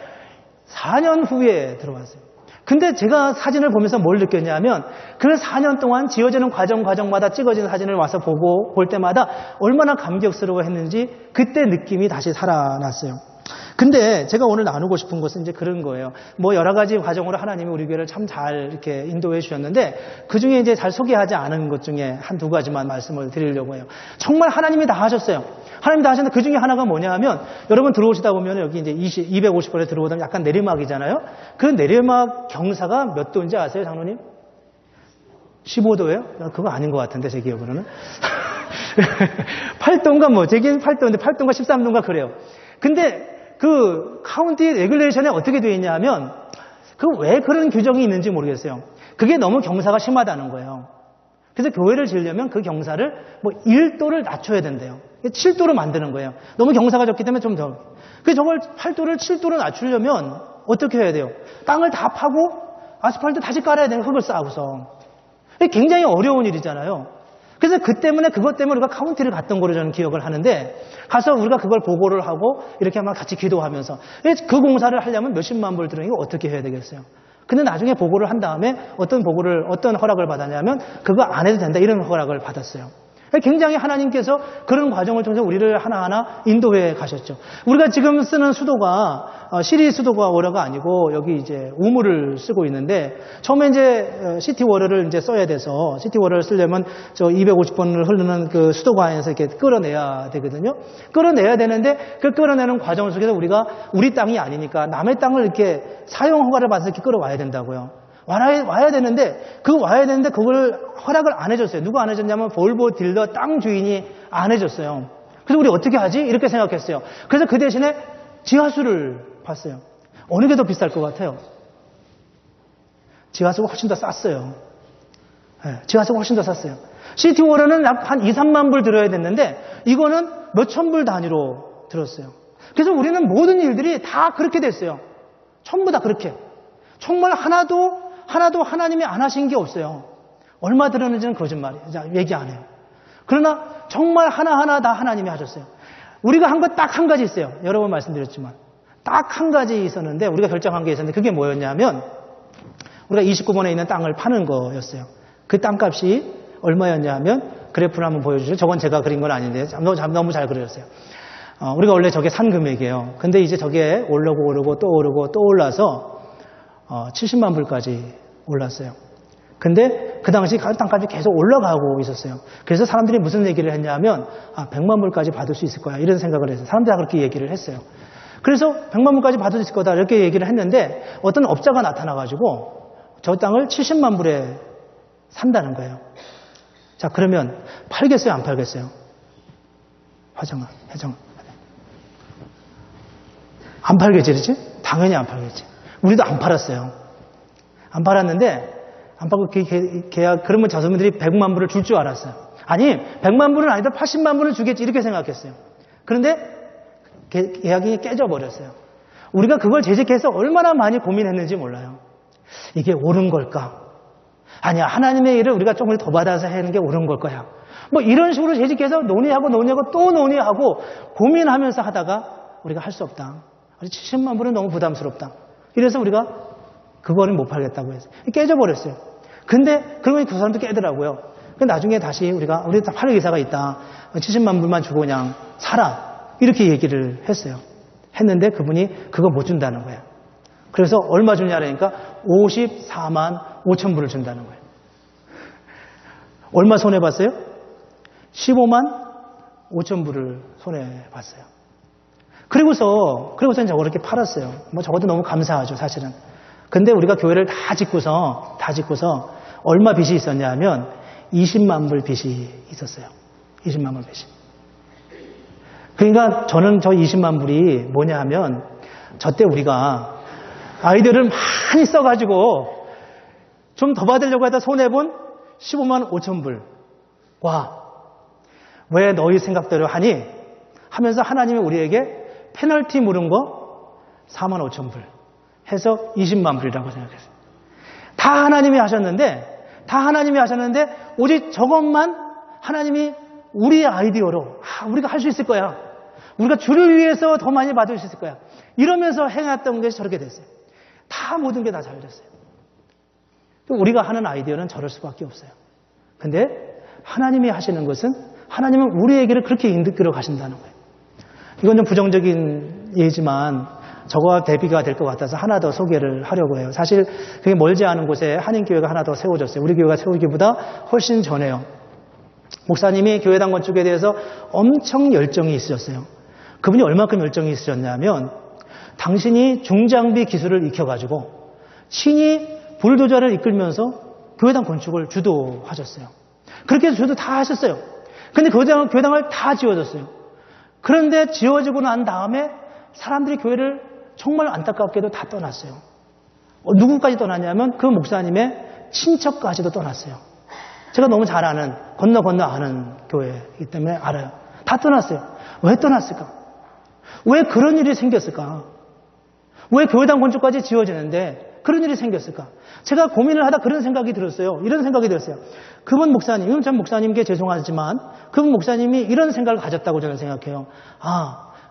4년 후에 들어왔어요. 근데 제가 사진을 보면서 뭘 느꼈냐면 그 4년 동안 지어지는 과정마다 찍어진 사진을 와서 볼 때마다 얼마나 감격스러워했는지 그때 느낌이 다시 살아났어요. 근데 제가 오늘 나누고 싶은 것은 이제 그런 거예요. 여러 가지 과정으로 하나님이 우리 교회를 참 잘 이렇게 인도해 주셨는데 그 중에 이제 잘 소개하지 않은 것 중에 한두 가지만 말씀을 드리려고 해요. 정말 하나님이 다 하셨어요. 하나님이 다 하셨는데 그 중에 하나가 뭐냐 하면 여러분 들어오시다 보면 여기 이제 250번에 들어오다 보면 약간 내리막이잖아요. 그 내리막 경사가 몇 도인지 아세요, 장로님? 15도예요? 그거 아닌 것 같은데 제 기억으로는. 8도인가 제 기억은 8도인데 8도인가 13도인가 그래요. 근데 그 카운티 레귤레이션에 어떻게 되어 있냐 하면 왜 그런 규정이 있는지 모르겠어요. 그게 너무 경사가 심하다는 거예요. 그래서 교회를 지으려면 그 경사를 1도를 낮춰야 된대요. 7도로 만드는 거예요. 너무 경사가 적기 때문에 좀 더. 그래서 저걸 8도를 7도로 낮추려면 어떻게 해야 돼요? 땅을 다 파고 아스팔트 다시 깔아야 되는 흙을 쌓고서. 굉장히 어려운 일이잖아요. 그래서 그것 때문에 우리가 카운티를 갔던 거로 저는 기억을 하는데 가서 우리가 그걸 보고를 하고 이렇게 막 같이 기도하면서 그 공사를 하려면 몇십만 불 들으니까 어떻게 해야 되겠어요. 근데 나중에 보고를 한 다음에 어떤 허락을 받았냐면 그거 안 해도 된다 이런 허락을 받았어요. 굉장히 하나님께서 그런 과정을 통해서 우리를 하나하나 인도해 가셨죠. 우리가 지금 쓰는 수도가 시리 수도가 워러가 아니고 여기 이제 우물을 쓰고 있는데 처음에 이제 시티 워러를 이제 써야 돼서 시티 워러를 쓰려면 저 250번을 흐르는 그 수도관에서 이렇게 끌어내야 되거든요. 끌어내야 되는데 그 끌어내는 과정 속에서 우리가 우리 땅이 아니니까 남의 땅을 이렇게 사용 허가를 받아서 이렇게 끌어와야 된다고요. 와야 되는데 그걸 허락을 안 해줬어요. 누가 안 해줬냐면 볼보 딜러 땅 주인이 안 해줬어요. 그래서 우리 어떻게 하지? 이렇게 생각했어요. 그래서 그 대신에 지하수를 봤어요. 어느 게 더 비쌀 것 같아요? 지하수가 훨씬 더 쌌어요. 지하수가 훨씬 더 쌌어요. 시티워러는 약 한 2, 3만 불 들어야 됐는데 이거는 몇천 불 단위로 들었어요. 그래서 우리는 모든 일들이 다 그렇게 됐어요. 전부 다 그렇게. 정말 하나도 하나님이 안 하신 게 없어요. 얼마 들었는지는 거짓말이에요. 얘기 안 해요. 그러나 정말 하나하나 다 하나님이 하셨어요. 우리가 한 것 딱 한 가지 있어요. 여러 번 말씀드렸지만 딱 한 가지 있었는데 우리가 결정한 게 있었는데 그게 뭐였냐면 우리가 29번에 있는 땅을 파는 거였어요. 그 땅값이 얼마였냐 하면 그래프를 한번 보여주죠. 저건 제가 그린 건 아닌데 너무 잘 그려졌어요. 우리가 원래 저게 산 금액이에요. 근데 이제 저게 오르고 또 오르고 또 올라서 70만 불까지 올랐어요. 근데 그 당시 땅값이 계속 올라가고 있었어요. 그래서 사람들이 무슨 얘기를 했냐면 100만 불까지 받을 수 있을 거야 이런 생각을 해서 사람들이 그렇게 얘기를 했어요. 그래서 100만 불까지 받을 수 있을 거다 이렇게 얘기를 했는데 어떤 업자가 나타나가지고 저 땅을 70만 불에 산다는 거예요. 자, 그러면 팔겠어요 안 팔겠어요? 혜정아 안 팔겠지 그렇지? 당연히 안 팔겠지. 우리도 안 팔았어요. 안 팔았는데 안 팔고 계약 그러면 저분들이 100만 불을 줄 줄 알았어요. 아니 100만 불은 아니다 80만 불은 주겠지 이렇게 생각했어요. 그런데 계약이 깨져버렸어요. 우리가 그걸 재직해서 얼마나 많이 고민했는지 몰라요. 이게 옳은 걸까? 아니야 하나님의 일을 우리가 조금 더 받아서 하는 게 옳은 걸 거야. 뭐 이런 식으로 재직해서 논의하고 또 논의하고 고민하면서 하다가 우리가 할 수 없다. 70만 불은 너무 부담스럽다. 이래서 우리가 그거를 못 팔겠다고 했어요. 깨져버렸어요. 근데 그러면 그 사람도 깨더라고요. 근데 나중에 다시 우리 다 팔 의사가 있다. 70만 불만 주고 그냥 사라. 이렇게 얘기를 했어요. 했는데 그분이 그거 못 준다는 거예요. 그래서 얼마 주냐라니까 54만 5천 불을 준다는 거예요. 얼마 손해봤어요? 15만 5천 불을 손해봤어요. 그리고서 저거 이렇게 팔았어요. 뭐 저것도 너무 감사하죠, 사실은. 근데 우리가 교회를 다 짓고서 얼마 빚이 있었냐 하면 20만 불 빚이 있었어요. 20만 불 빚이. 그러니까 저는 저 20만 불이 뭐냐 하면 저때 우리가 아이디어를 많이 써가지고 좀 더 받으려고 하다 손해본 15만 5천 불. 와, 왜 너희 생각대로 하니? 하면서 하나님이 우리에게 페널티 물은 거 4만 5천 불 해서 20만 불이라고 생각했어요. 다 하나님이 하셨는데 오직 저것만 하나님이 우리의 아이디어로 우리가 할 수 있을 거야. 우리가 주를 위해서 더 많이 받을 수 있을 거야. 이러면서 행했던 것이 저렇게 됐어요. 다 모든 게 다 잘 됐어요. 우리가 하는 아이디어는 저럴 수밖에 없어요. 근데 하나님이 하시는 것은 하나님은 우리에게를 그렇게 이끌어 가신다는 거예요. 이건 좀 부정적인 예지만 저거와 대비가 될 것 같아서 하나 더 소개를 하려고 해요. 사실 그게 멀지 않은 곳에 한인교회가 하나 더 세워졌어요. 우리 교회가 세우기보다 훨씬 전에요. 목사님이 교회당 건축에 대해서 엄청 열정이 있으셨어요. 그분이 얼마큼 열정이 있으셨냐면 당신이 중장비 기술을 익혀가지고 친히 불도저를 이끌면서 교회당 건축을 주도하셨어요. 그렇게 해서 저도 다 하셨어요. 근데 교회당을 다 지어줬어요. 그런데 지어지고 난 다음에 사람들이 교회를 정말 안타깝게도 다 떠났어요. 누구까지 떠났냐면 그 목사님의 친척까지도 떠났어요. 제가 너무 잘 아는, 건너 아는 교회이기 때문에 알아요. 다 떠났어요. 왜 떠났을까? 왜 그런 일이 생겼을까? 왜 교회당 건축까지 지어지는데 그런 일이 생겼을까? 제가 고민을 하다 그런 생각이 들었어요. 이런 생각이 들었어요. 그분 목사님, 전 목사님께 죄송하지만 그분 목사님이 이런 생각을 가졌다고 저는 생각해요.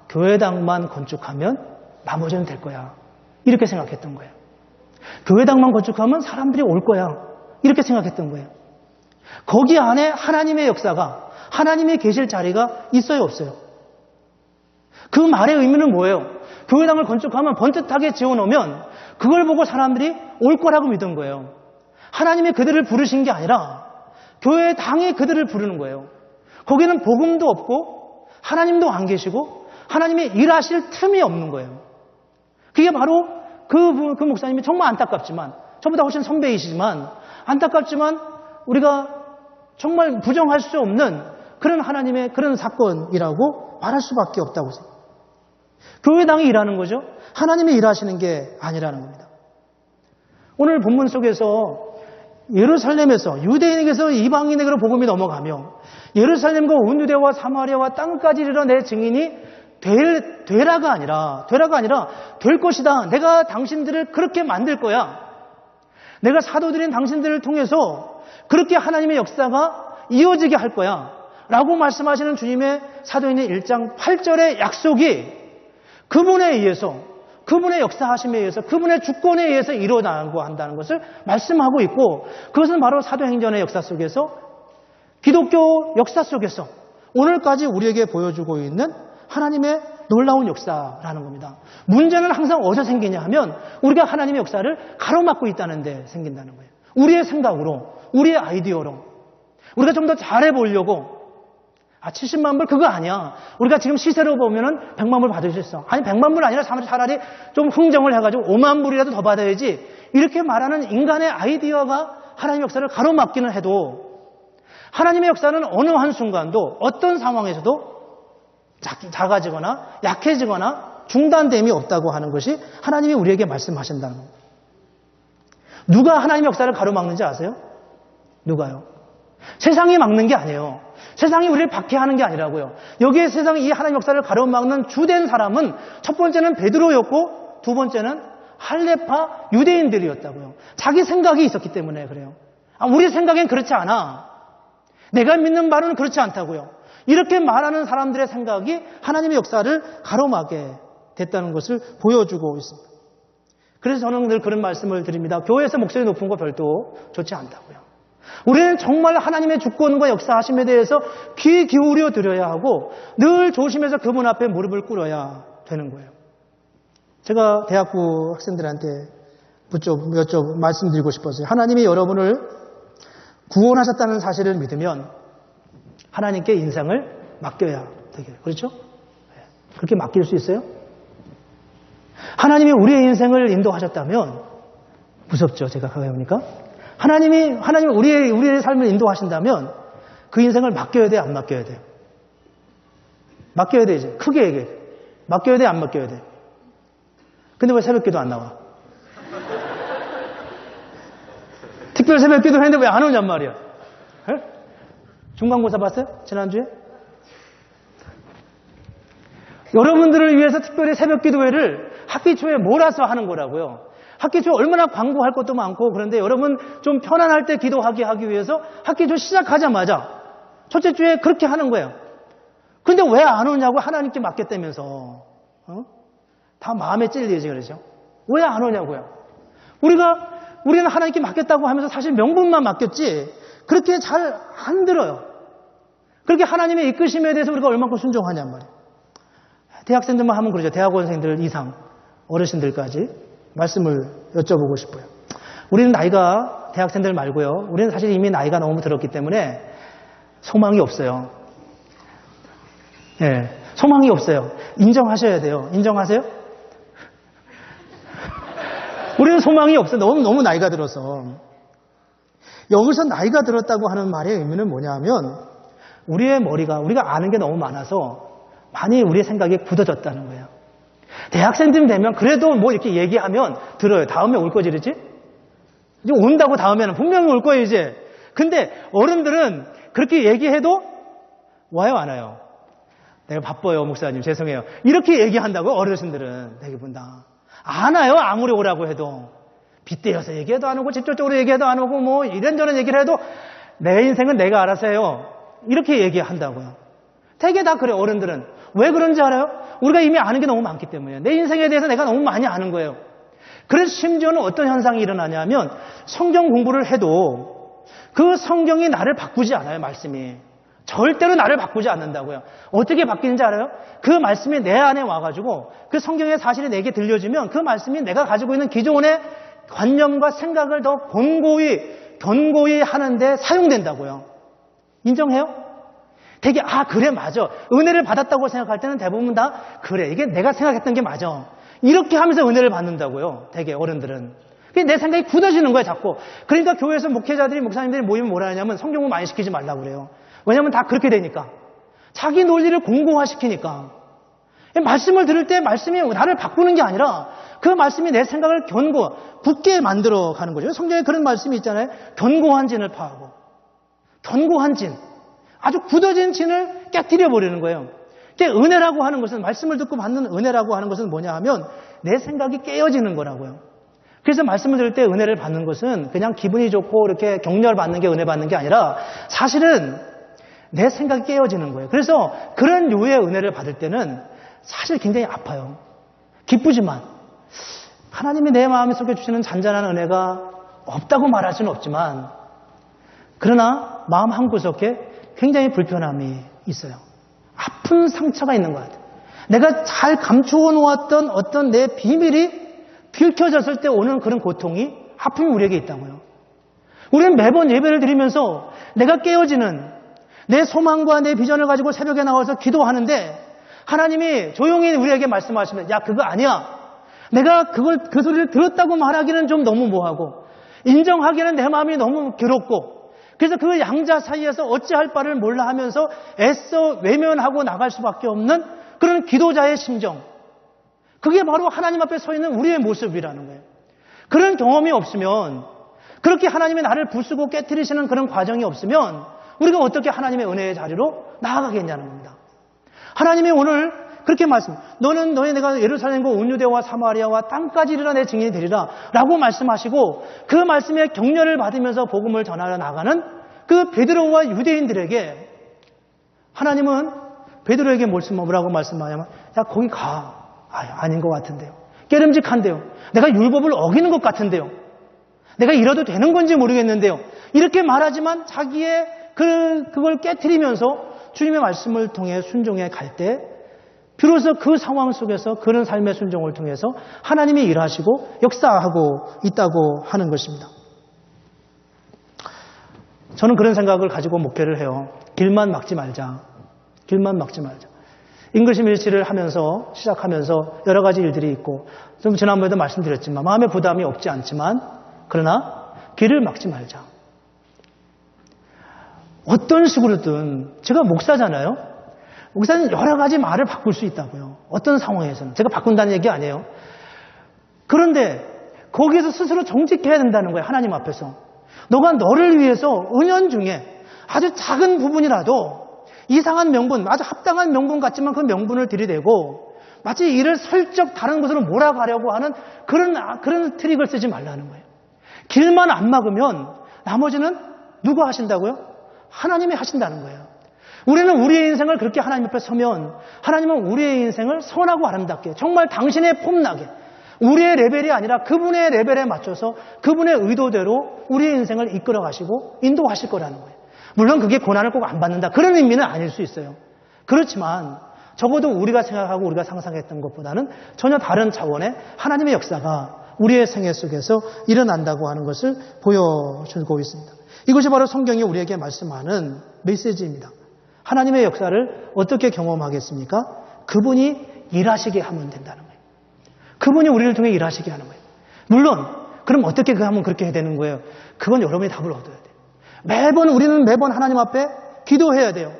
교회당만 건축하면 나머지는 될 거야. 이렇게 생각했던 거예요. 교회당만 건축하면 사람들이 올 거야. 이렇게 생각했던 거예요. 거기 안에 하나님의 역사가, 하나님의 계실 자리가 있어요, 없어요? 그 말의 의미는 뭐예요? 교회당을 건축하면 번듯하게 지어놓으면 그걸 보고 사람들이 올 거라고 믿은 거예요. 하나님이 그들을 부르신 게 아니라 교회당이 그들을 부르는 거예요. 거기는 복음도 없고 하나님도 안 계시고 하나님이 일하실 틈이 없는 거예요. 그게 바로 그 목사님이 정말 안타깝지만, 저보다 훨씬 선배이시지만 안타깝지만 우리가 정말 부정할 수 없는 그런 하나님의 그런 사건이라고 말할 수밖에 없다고 생각해요. 교회당이 일하는 거죠. 하나님이 일하시는 게 아니라는 겁니다. 오늘 본문 속에서 예루살렘에서 유대인에게서 이방인에게로 복음이 넘어가며 예루살렘과 온 유대와 사마리아와 땅까지 이르러 내 증인이 되라가 아니라 될 것이다. 내가 당신들을 그렇게 만들 거야. 내가 사도들인 당신들을 통해서 그렇게 하나님의 역사가 이어지게 할 거야. 라고 말씀하시는 주님의 사도행전 1장 8절의 약속이 그분에 의해서, 그분의 역사하심에 의해서, 그분의 주권에 의해서 일어나고 한다는 것을 말씀하고 있고, 그것은 바로 사도행전의 역사 속에서, 기독교 역사 속에서 오늘까지 우리에게 보여주고 있는 하나님의 놀라운 역사라는 겁니다. 문제는 항상 어디서 생기냐 하면 우리가 하나님의 역사를 가로막고 있다는 데 생긴다는 거예요. 우리의 생각으로, 우리의 아이디어로. 우리가 좀 더 잘해보려고 70만 불 그거 아니야. 우리가 지금 시세로 보면은 100만 불 받을 수 있어. 아니 100만 불 아니라 차라리 좀 흥정을 해가지고 5만 불이라도 더 받아야지. 이렇게 말하는 인간의 아이디어가 하나님의 역사를 가로막기는 해도 하나님의 역사는 어느 한순간도 어떤 상황에서도 작아지거나 약해지거나 중단됨이 없다고 하는 것이 하나님이 우리에게 말씀하신다는 겁니다. 누가 하나님의 역사를 가로막는지 아세요? 누가요? 세상이 막는 게 아니에요. 세상이 우리를 박해하는 게 아니라고요. 여기에 세상이 이 하나님의 역사를 가로막는 주된 사람은 첫 번째는 베드로였고 두 번째는 할레파 유대인들이었다고요. 자기 생각이 있었기 때문에 그래요. 우리 생각엔 그렇지 않아. 내가 믿는 바는 그렇지 않다고요. 이렇게 말하는 사람들의 생각이 하나님의 역사를 가로막게 됐다는 것을 보여주고 있습니다. 그래서 저는 늘 그런 말씀을 드립니다. 교회에서 목소리 높은 거 별도 좋지 않다고요. 우리는 정말 하나님의 주권과 역사하심에 대해서 귀 기울여 드려야 하고 늘 조심해서 그분 앞에 무릎을 꿇어야 되는 거예요. 제가 대학부 학생들한테 몇 점 말씀드리고 싶었어요. 하나님이 여러분을 구원하셨다는 사실을 믿으면 하나님께 인생을 맡겨야 되겠어요. 그렇죠? 그렇게 맡길 수 있어요? 하나님이 우리의 인생을 인도하셨다면 무섭죠. 제가 가보니까 하나님이 우리의 삶을 인도하신다면 그 인생을 맡겨야 돼요? 안 맡겨야 돼요? 맡겨야 돼. 이제 크게 얘기해. 맡겨야 돼? 안 맡겨야 돼? 근데 왜 새벽기도 안 나와? 특별 새벽기도 했는데 왜 안 오냔 말이야. 에? 중간고사 봤어요? 지난주에? 여러분들을 위해서 특별히 새벽기도회를 학기 초에 몰아서 하는 거라고요. 학기 초 얼마나 광고할 것도 많고 그런데 여러분 좀 편안할 때 기도하게 하기 위해서 학기 초 시작하자마자 첫째 주에 그렇게 하는 거예요. 근데 왜 안 오냐고 하나님께 맡겼다면서. 다 마음에 찔리지 그러죠. 왜 안 오냐고요. 우리는 하나님께 맡겼다고 하면서 사실 명분만 맡겼지 그렇게 잘 안 들어요. 그렇게 하나님의 이끄심에 대해서 우리가 얼마큼 순종하냔 말이에요. 대학생들만 하면 그러죠. 대학원생들 이상 어르신들까지 말씀을 여쭤보고 싶어요. 우리는 나이가 대학생들 말고요. 우리는 사실 이미 나이가 너무 들었기 때문에 소망이 없어요. 예, 소망이 없어요. 인정하셔야 돼요. 인정하세요? 우리는 소망이 없어요. 너무 나이가 들어서. 여기서 나이가 들었다고 하는 말의 의미는 뭐냐 하면 우리의 머리가 우리가 아는 게 너무 많아서 많이 우리의 생각이 굳어졌다는 거예요. 대학생쯤 되면 그래도 뭐 이렇게 얘기하면 들어요. 다음에 올 거지 그러지? 이제 온다고 다음에는 분명히 올 거예요 이제. 근데 어른들은 그렇게 얘기해도 와요 안 와요? 내가 바빠요 목사님 죄송해요. 이렇게 얘기한다고 어르신들은 대부분 안 와요. 아무리 오라고 해도. 빗대어서 얘기해도 안 오고 직접적으로 얘기해도 안 오고 뭐 이런저런 얘기를 해도 내 인생은 내가 알아서 해요. 이렇게 얘기한다고요. 되게 다 그래요. 어른들은. 왜 그런지 알아요? 우리가 이미 아는 게 너무 많기 때문에. 내 인생에 대해서 내가 너무 많이 아는 거예요. 그래서 심지어는 어떤 현상이 일어나냐면 성경 공부를 해도 그 성경이 나를 바꾸지 않아요. 말씀이. 절대로 나를 바꾸지 않는다고요. 어떻게 바뀌는지 알아요? 그 말씀이 내 안에 와가지고 그 성경의 사실이 내게 들려주면 그 말씀이 내가 가지고 있는 기존의 관념과 생각을 더 견고히 하는데 사용된다고요. 인정해요? 되게 그래 맞아. 은혜를 받았다고 생각할 때는 대부분 다 그래 이게 내가 생각했던 게 맞아. 이렇게 하면서 은혜를 받는다고요. 되게 어른들은. 내 생각이 굳어지는 거예요 자꾸. 그러니까 교회에서 목사님들이 모이면 뭐라 하냐면 성경 공부 많이 시키지 말라고 그래요. 왜냐하면 다 그렇게 되니까. 자기 논리를 공고화시키니까. 말씀을 들을 때 말씀이 나를 바꾸는 게 아니라 그 말씀이 내 생각을 굳게 만들어 가는 거죠. 성경에 그런 말씀이 있잖아요. 견고한 진을 파하고. 견고한 진. 아주 굳어진 진을 깨뜨려 버리는 거예요. 은혜라고 하는 것은 말씀을 듣고 받는 은혜라고 하는 것은 뭐냐 하면 내 생각이 깨어지는 거라고요. 그래서 말씀을 들을 때 은혜를 받는 것은 그냥 기분이 좋고 이렇게 격려를 받는 게 은혜 받는 게 아니라 사실은 내 생각이 깨어지는 거예요. 그래서 그런 류의 은혜를 받을 때는 사실 굉장히 아파요. 기쁘지만 하나님이 내 마음속에 주시는 잔잔한 은혜가 없다고 말할 수는 없지만 그러나 마음 한구석에 굉장히 불편함이 있어요. 아픈 상처가 있는 것 같아요. 내가 잘 감추어 놓았던 어떤 내 비밀이 들켜졌을 때 오는 그런 고통이, 아픔이 우리에게 있다고요. 우리는 매번 예배를 드리면서 내가 깨어지는 내 소망과 내 비전을 가지고 새벽에 나와서 기도하는데 하나님이 조용히 우리에게 말씀하시면, 야, 그거 아니야. 내가 그 소리를 들었다고 말하기는 좀 너무 뭐하고, 인정하기는 내 마음이 너무 괴롭고, 그래서 그 양자 사이에서 어찌할 바를 몰라 하면서 애써 외면하고 나갈 수밖에 없는 그런 기도자의 심정. 그게 바로 하나님 앞에 서 있는 우리의 모습이라는 거예요. 그런 경험이 없으면, 그렇게 하나님이 나를 부수고 깨트리시는 그런 과정이 없으면 우리가 어떻게 하나님의 은혜의 자리로 나아가겠냐는 겁니다. 하나님이 오늘 그렇게 너는 내가 예루살렘과 온유대와 사마리아와 땅까지 이르러 내 증인이 되리라 라고 말씀하시고, 그 말씀에 격려를 받으면서 복음을 전하러 나가는 그 베드로와 유대인들에게 하나님은 베드로에게 뭐라고 말씀하냐면, 야, 거기 가. 아닌 것 같은데요. 깨름직한데요. 내가 율법을 어기는 것 같은데요. 내가 이러도 되는 건지 모르겠는데요. 이렇게 말하지만 자기의 그걸 깨트리면서 주님의 말씀을 통해 순종해 갈 때 비로소 그 상황 속에서 그런 삶의 순종을 통해서 하나님이 일하시고 역사하고 있다고 하는 것입니다. 저는 그런 생각을 가지고 목회를 해요. 길만 막지 말자. 길만 막지 말자. 잉글리시 밀치를 하면서 시작하면서 여러 가지 일들이 있고, 좀 지난번에도 말씀드렸지만 마음의 부담이 없지 않지만, 그러나 길을 막지 말자. 어떤 식으로든, 제가 목사잖아요. 목사는 여러 가지 말을 바꿀 수 있다고요. 어떤 상황에서는. 제가 바꾼다는 얘기 아니에요. 그런데 거기에서 스스로 정직해야 된다는 거예요. 하나님 앞에서. 너가 너를 위해서 은연중에 아주 작은 부분이라도 이상한 명분, 아주 합당한 명분 같지만 그 명분을 들이대고 마치 이를 슬쩍 다른 곳으로 몰아가려고 하는 그런 트릭을 쓰지 말라는 거예요. 길만 안 막으면 나머지는 누가 하신다고요? 하나님이 하신다는 거예요. 우리는 우리의 인생을 그렇게 하나님 앞에 서면 하나님은 우리의 인생을 선하고 아름답게, 정말 당신의 폼나게, 우리의 레벨이 아니라 그분의 레벨에 맞춰서 그분의 의도대로 우리의 인생을 이끌어 가시고 인도하실 거라는 거예요. 물론 그게 고난을 꼭 안 받는다, 그런 의미는 아닐 수 있어요. 그렇지만 적어도 우리가 생각하고 우리가 상상했던 것보다는 전혀 다른 차원의 하나님의 역사가 우리의 생애 속에서 일어난다고 하는 것을 보여주고 있습니다. 이것이 바로 성경이 우리에게 말씀하는 메시지입니다. 하나님의 역사를 어떻게 경험하겠습니까? 그분이 일하시게 하면 된다는 거예요. 그분이 우리를 통해 일하시게 하는 거예요. 물론 그럼 어떻게 하면 그렇게 해야 되는 거예요? 그건 여러분이 답을 얻어야 돼요. 우리는 매번 하나님 앞에 기도해야 돼요.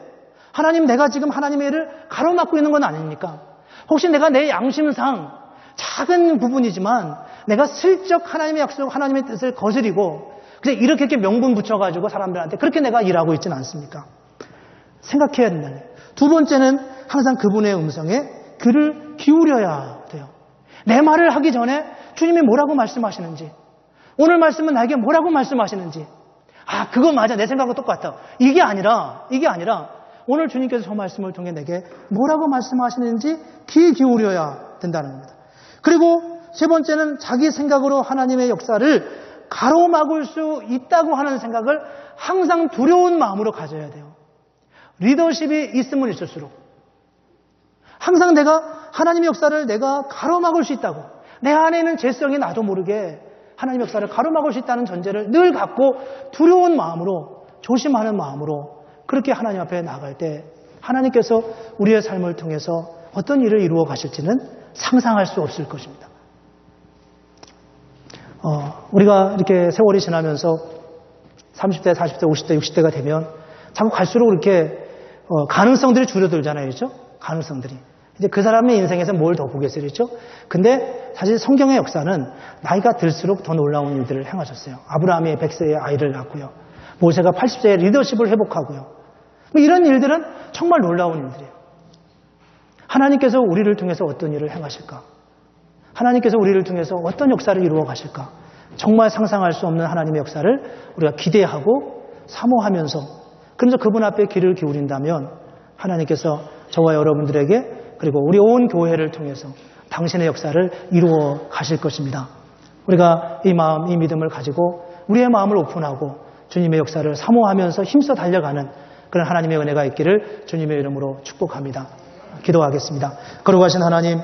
하나님, 내가 지금 하나님의 일을 가로막고 있는 건 아닙니까? 혹시 내가 내 양심상 작은 부분이지만 내가 슬쩍 하나님의 약속, 하나님의 뜻을 거스리고 그래서 이렇게 명분 붙여가지고 사람들한테 그렇게 내가 일하고 있지는 않습니까? 생각해야 된다는 거예요. 두 번째는 항상 그분의 음성에 귀를 기울여야 돼요. 내 말을 하기 전에 주님이 뭐라고 말씀하시는지, 오늘 말씀은 나에게 뭐라고 말씀하시는지, 그거 맞아, 내 생각과 똑같다, 이게 아니라 오늘 주님께서 저 말씀을 통해 내게 뭐라고 말씀하시는지 귀 기울여야 된다는 겁니다. 그리고 세 번째는 자기 생각으로 하나님의 역사를 가로막을 수 있다고 하는 생각을 항상 두려운 마음으로 가져야 돼요. 리더십이 있으면 있을수록 항상 내가 하나님의 역사를 내가 가로막을 수 있다고, 내 안에 있는 죄성이 나도 모르게 하나님의 역사를 가로막을 수 있다는 전제를 늘 갖고 두려운 마음으로, 조심하는 마음으로 그렇게 하나님 앞에 나갈 때 하나님께서 우리의 삶을 통해서 어떤 일을 이루어 가실지는 상상할 수 없을 것입니다. 우리가 이렇게 세월이 지나면서 30대, 40대, 50대, 60대가 되면 자꾸 갈수록 이렇게 가능성들이 줄어들잖아요. 그렇죠? 가능성들이. 이제 그 사람의 인생에서 뭘 더 보겠어요. 그렇죠? 근데 사실 성경의 역사는 나이가 들수록 더 놀라운 일들을 행하셨어요. 아브라함이 100세에 아이를 낳고요. 모세가 80세에 리더십을 회복하고요. 이런 일들은 정말 놀라운 일들이에요. 하나님께서 우리를 통해서 어떤 일을 행하실까? 하나님께서 우리를 통해서 어떤 역사를 이루어 가실까? 정말 상상할 수 없는 하나님의 역사를 우리가 기대하고 사모하면서, 그러면서 그분 앞에 귀를 기울인다면 하나님께서 저와 여러분들에게, 그리고 우리 온 교회를 통해서 당신의 역사를 이루어 가실 것입니다. 우리가 이 마음, 이 믿음을 가지고 우리의 마음을 오픈하고 주님의 역사를 사모하면서 힘써 달려가는 그런 하나님의 은혜가 있기를 주님의 이름으로 축복합니다. 기도하겠습니다. 거룩하신 하나님,